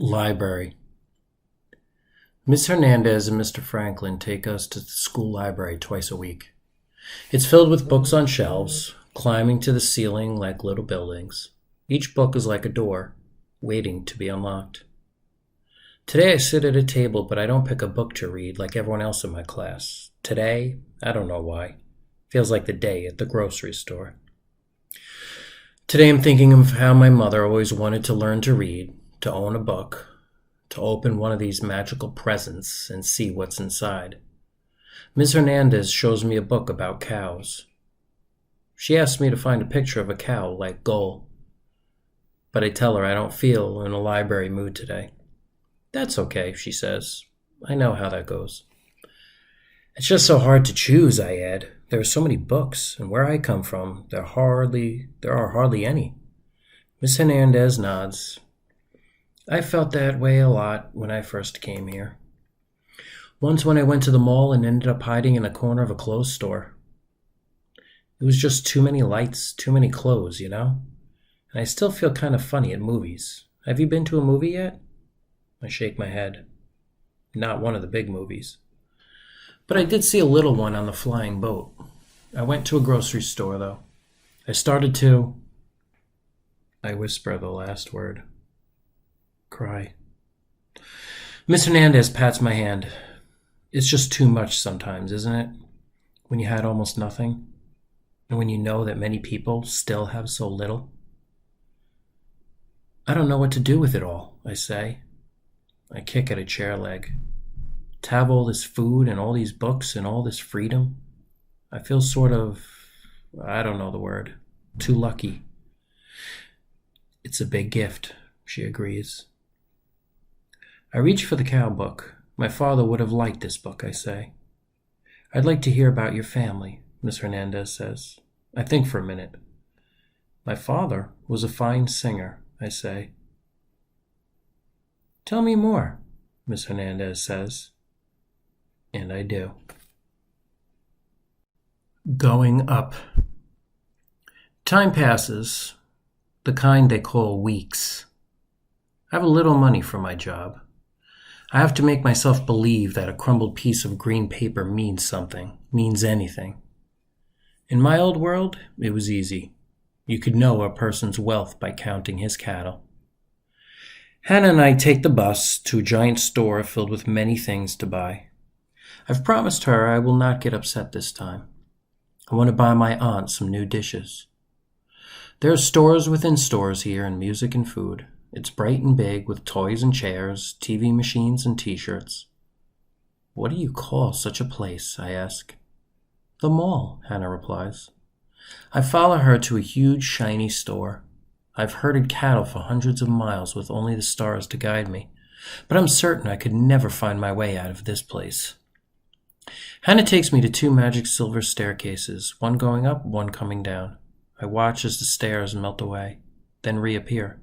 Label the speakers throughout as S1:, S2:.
S1: Library. Miss Hernandez and Mr. Franklin take us to the school library twice a week. It's filled with books on shelves, climbing to the ceiling like little buildings. Each book is like a door, waiting to be unlocked. Today I sit at a table, but I don't pick a book to read like everyone else in my class. Today, I don't know why. Feels like the day at the grocery store. Today I'm thinking of how my mother always wanted to learn to read, to own a book, to open one of these magical presents and see what's inside. Ms. Hernandez shows me a book about cows. She asks me to find a picture of a cow like goal, but I tell her I don't feel in a library mood today. That's okay, she says. I know how that goes. It's just so hard to choose, I add. There are so many books, and where I come from, there are hardly any. Miss Hernandez nods. I felt that way a lot when I first came here. Once when I went to the mall and ended up hiding in a corner of a clothes store. It was just too many lights, too many clothes, you know? And I still feel kind of funny at movies. Have you been to a movie yet? I shake my head. Not one of the big movies. But I did see a little one on the flying boat. I went to a grocery store, though. I whisper the last word. Cry. Miss Hernandez pats my hand. It's just too much sometimes, isn't it? When you had almost nothing, and when you know that many people still have so little. I don't know what to do with it all, I say. I kick at a chair leg. To have all this food and all these books and all this freedom, I feel I don't know the word, too lucky. It's a big gift, she agrees. I reach for the cow book. My father would have liked this book, I say. I'd like to hear about your family, Miss Hernandez says. I think for a minute. My father was a fine singer, I say. Tell me more, Miss Hernandez says. And I do. Going up. Time passes, the kind they call weeks. I have a little money for my job. I have to make myself believe that a crumbled piece of green paper means something, means anything. In my old world, it was easy. You could know a person's wealth by counting his cattle. Hannah and I take the bus to a giant store filled with many things to buy. I've promised her I will not get upset this time. I want to buy my aunt some new dishes. There are stores within stores here in music and food. It's bright and big with toys and chairs, TV machines and t-shirts. What do you call such a place? I ask. The mall, Hannah replies. I follow her to a huge, shiny store. I've herded cattle for hundreds of miles with only the stars to guide me, but I'm certain I could never find my way out of this place. Hannah takes me to two magic silver staircases, one going up, one coming down. I watch as the stairs melt away, then reappear.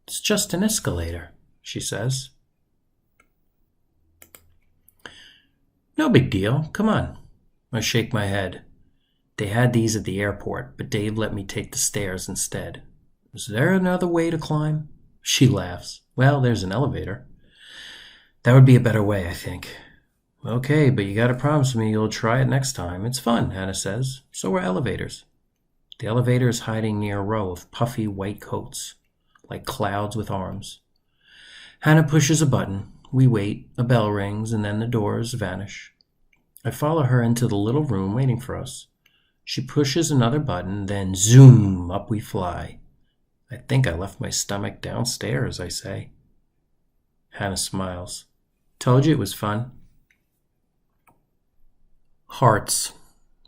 S1: It's just an escalator, she says. No big deal, come on. I shake my head. They had these at the airport, but Dave let me take the stairs instead. Is there another way to climb? She laughs. Well, there's an elevator. That would be a better way, I think. Okay, but you gotta promise me you'll try it next time. It's fun, Hannah says. So are elevators. The elevator is hiding near a row of puffy white coats, like clouds with arms. Hannah pushes a button. We wait, a bell rings, and then the doors vanish. I follow her into the little room waiting for us. She pushes another button, then zoom, up we fly. I think I left my stomach downstairs, I say. Hannah smiles. Told you it was fun. Hearts.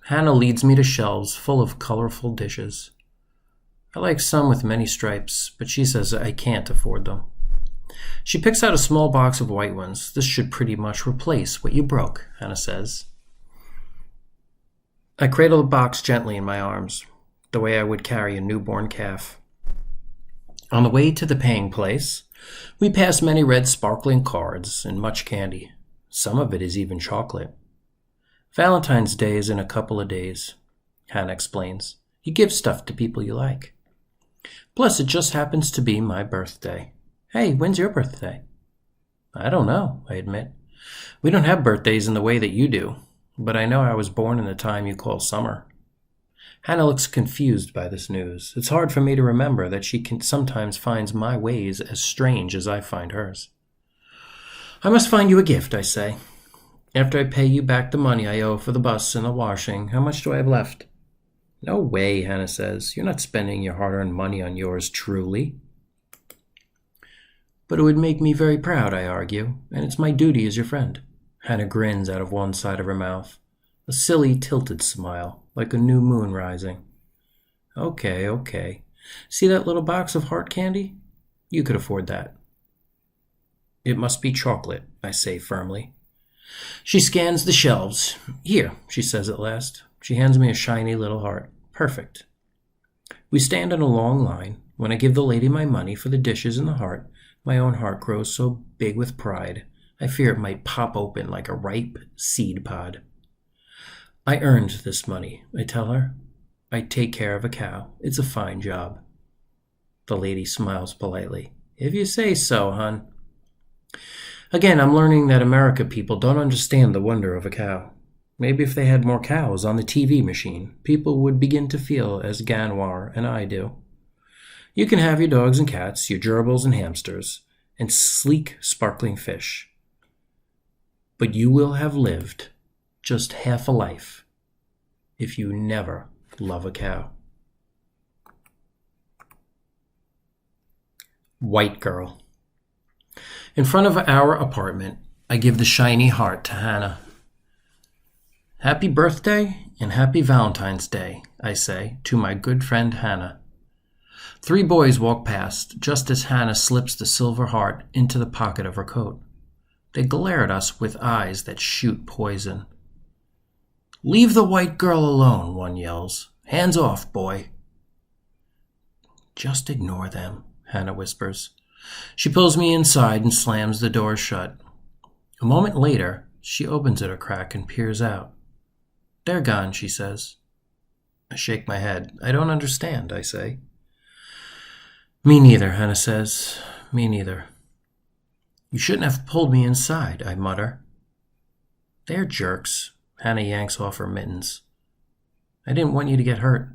S1: Hannah leads me to shelves full of colorful dishes. I like some with many stripes, but she says I can't afford them. She picks out a small box of white ones. This should pretty much replace what you broke, Hannah says. I cradle the box gently in my arms, the way I would carry a newborn calf. On the way to the paying place, we pass many red sparkling cards and much candy. Some of it is even chocolate. Valentine's Day is in a couple of days, Hannah explains. You give stuff to people you like. Plus, it just happens to be my birthday. Hey, when's your birthday? I don't know, I admit. We don't have birthdays in the way that you do, but I know I was born in the time you call summer. Hannah looks confused by this news. It's hard for me to remember that she sometimes finds my ways as strange as I find hers. I must find you a gift, I say. After I pay you back the money I owe for the bus and the washing, how much do I have left? No way, Hannah says. You're not spending your hard-earned money on yours truly. But it would make me very proud, I argue, and it's my duty as your friend. Hannah grins out of one side of her mouth, a silly, tilted smile, like a new moon rising. Okay. See that little box of heart candy? You could afford that. It must be chocolate, I say firmly. She scans the shelves. Here, she says at last. She hands me a shiny little heart. Perfect. We stand in a long line. When I give the lady my money for the dishes and the heart, my own heart grows so big with pride, I fear it might pop open like a ripe seed pod. I earned this money, I tell her. I take care of a cow. It's a fine job. The lady smiles politely. If you say so, hon. Again, I'm learning that America people don't understand the wonder of a cow. Maybe if they had more cows on the TV machine, people would begin to feel as Ganwar and I do. You can have your dogs and cats, your gerbils and hamsters, and sleek, sparkling fish. But you will have lived just half a life if you never love a cow. White Girl. In front of our apartment, I give the shiny heart to Hannah. Happy birthday and happy Valentine's Day, I say to my good friend Hannah. 3 boys walk past just as Hannah slips the silver heart into the pocket of her coat. They glare at us with eyes that shoot poison. Leave the white girl alone, one yells. Hands off, boy. Just ignore them, Hannah whispers. She pulls me inside and slams the door shut. A moment later, she opens it a crack and peers out. They're gone, she says. I shake my head. I don't understand, I say. Me neither, Hannah says. Me neither. You shouldn't have pulled me inside, I mutter. They're jerks. Hannah yanks off her mittens. I didn't want you to get hurt.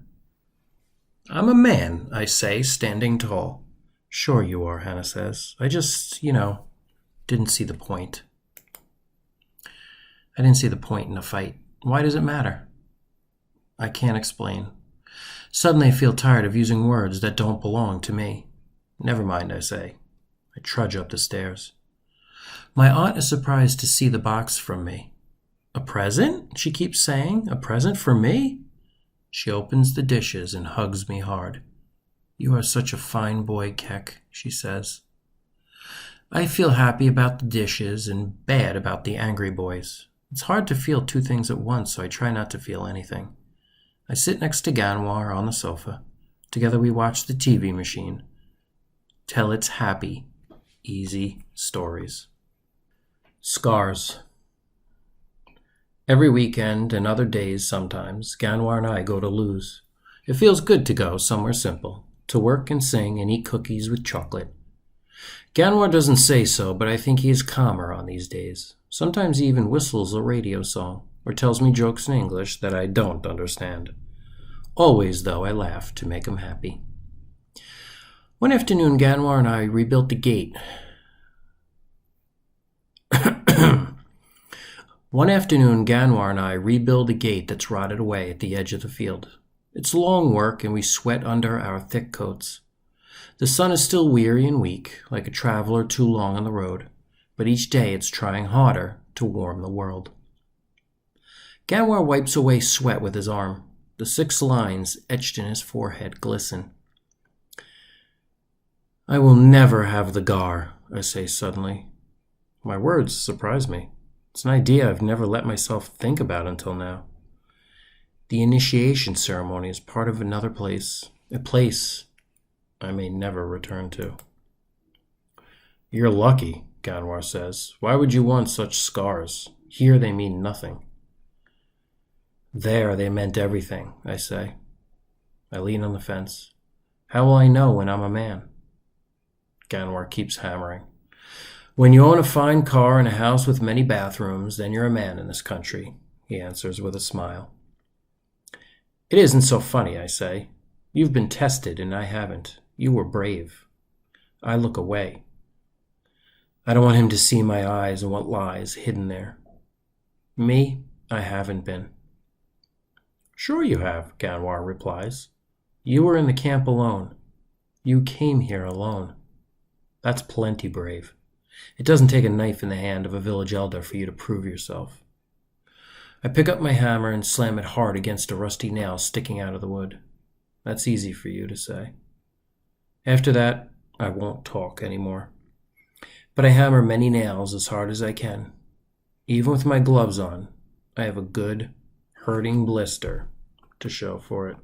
S1: I'm a man, I say, standing tall. Sure you are, Hannah says. I just, didn't see the point. I didn't see the point in a fight. Why does it matter? I can't explain. Suddenly I feel tired of using words that don't belong to me. Never mind, I say. I trudge up the stairs. My aunt is surprised to see the box from me. A present? She keeps saying. A present for me? She opens the dishes and hugs me hard. You are such a fine boy, Keck, she says. I feel happy about the dishes and bad about the angry boys. It's hard to feel 2 things at once, so I try not to feel anything. I sit next to Ganwar on the sofa. Together we watch the TV machine. Tell its happy, easy stories. Scars. Every weekend and other days sometimes, Ganwar and I go to Lou's. It feels good to go somewhere simple, to work and sing and eat cookies with chocolate. Ganwar doesn't say so, but I think he is calmer on these days. Sometimes he even whistles a radio song, or tells me jokes in English that I don't understand. Always, though, I laugh to make him happy. One afternoon, Ganwar and I rebuilt the gate. One afternoon, Ganwar and I rebuild a gate that's rotted away at the edge of the field. It's long work, and we sweat under our thick coats. The sun is still weary and weak, like a traveler too long on the road, but each day it's trying harder to warm the world. Ganwar wipes away sweat with his arm. The 6 lines etched in his forehead glisten. I will never have the gar, I say suddenly. My words surprise me. It's an idea I've never let myself think about until now. The initiation ceremony is part of another place, a place I may never return to. You're lucky, Ganwar says. Why would you want such scars? Here they mean nothing. There they meant everything, I say. I lean on the fence. How will I know when I'm a man? Ganwar keeps hammering. When you own a fine car and a house with many bathrooms, then you're a man in this country, he answers with a smile. It isn't so funny, I say. You've been tested and I haven't. You were brave. I look away. I don't want him to see my eyes and what lies hidden there. Me, I haven't been. Sure you have, Ganwar replies. You were in the camp alone. You came here alone. That's plenty brave. It doesn't take a knife in the hand of a village elder for you to prove yourself. I pick up my hammer and slam it hard against a rusty nail sticking out of the wood. That's easy for you to say. After that, I won't talk anymore. But I hammer many nails as hard as I can. Even with my gloves on, I have a good, hurting blister to show for it.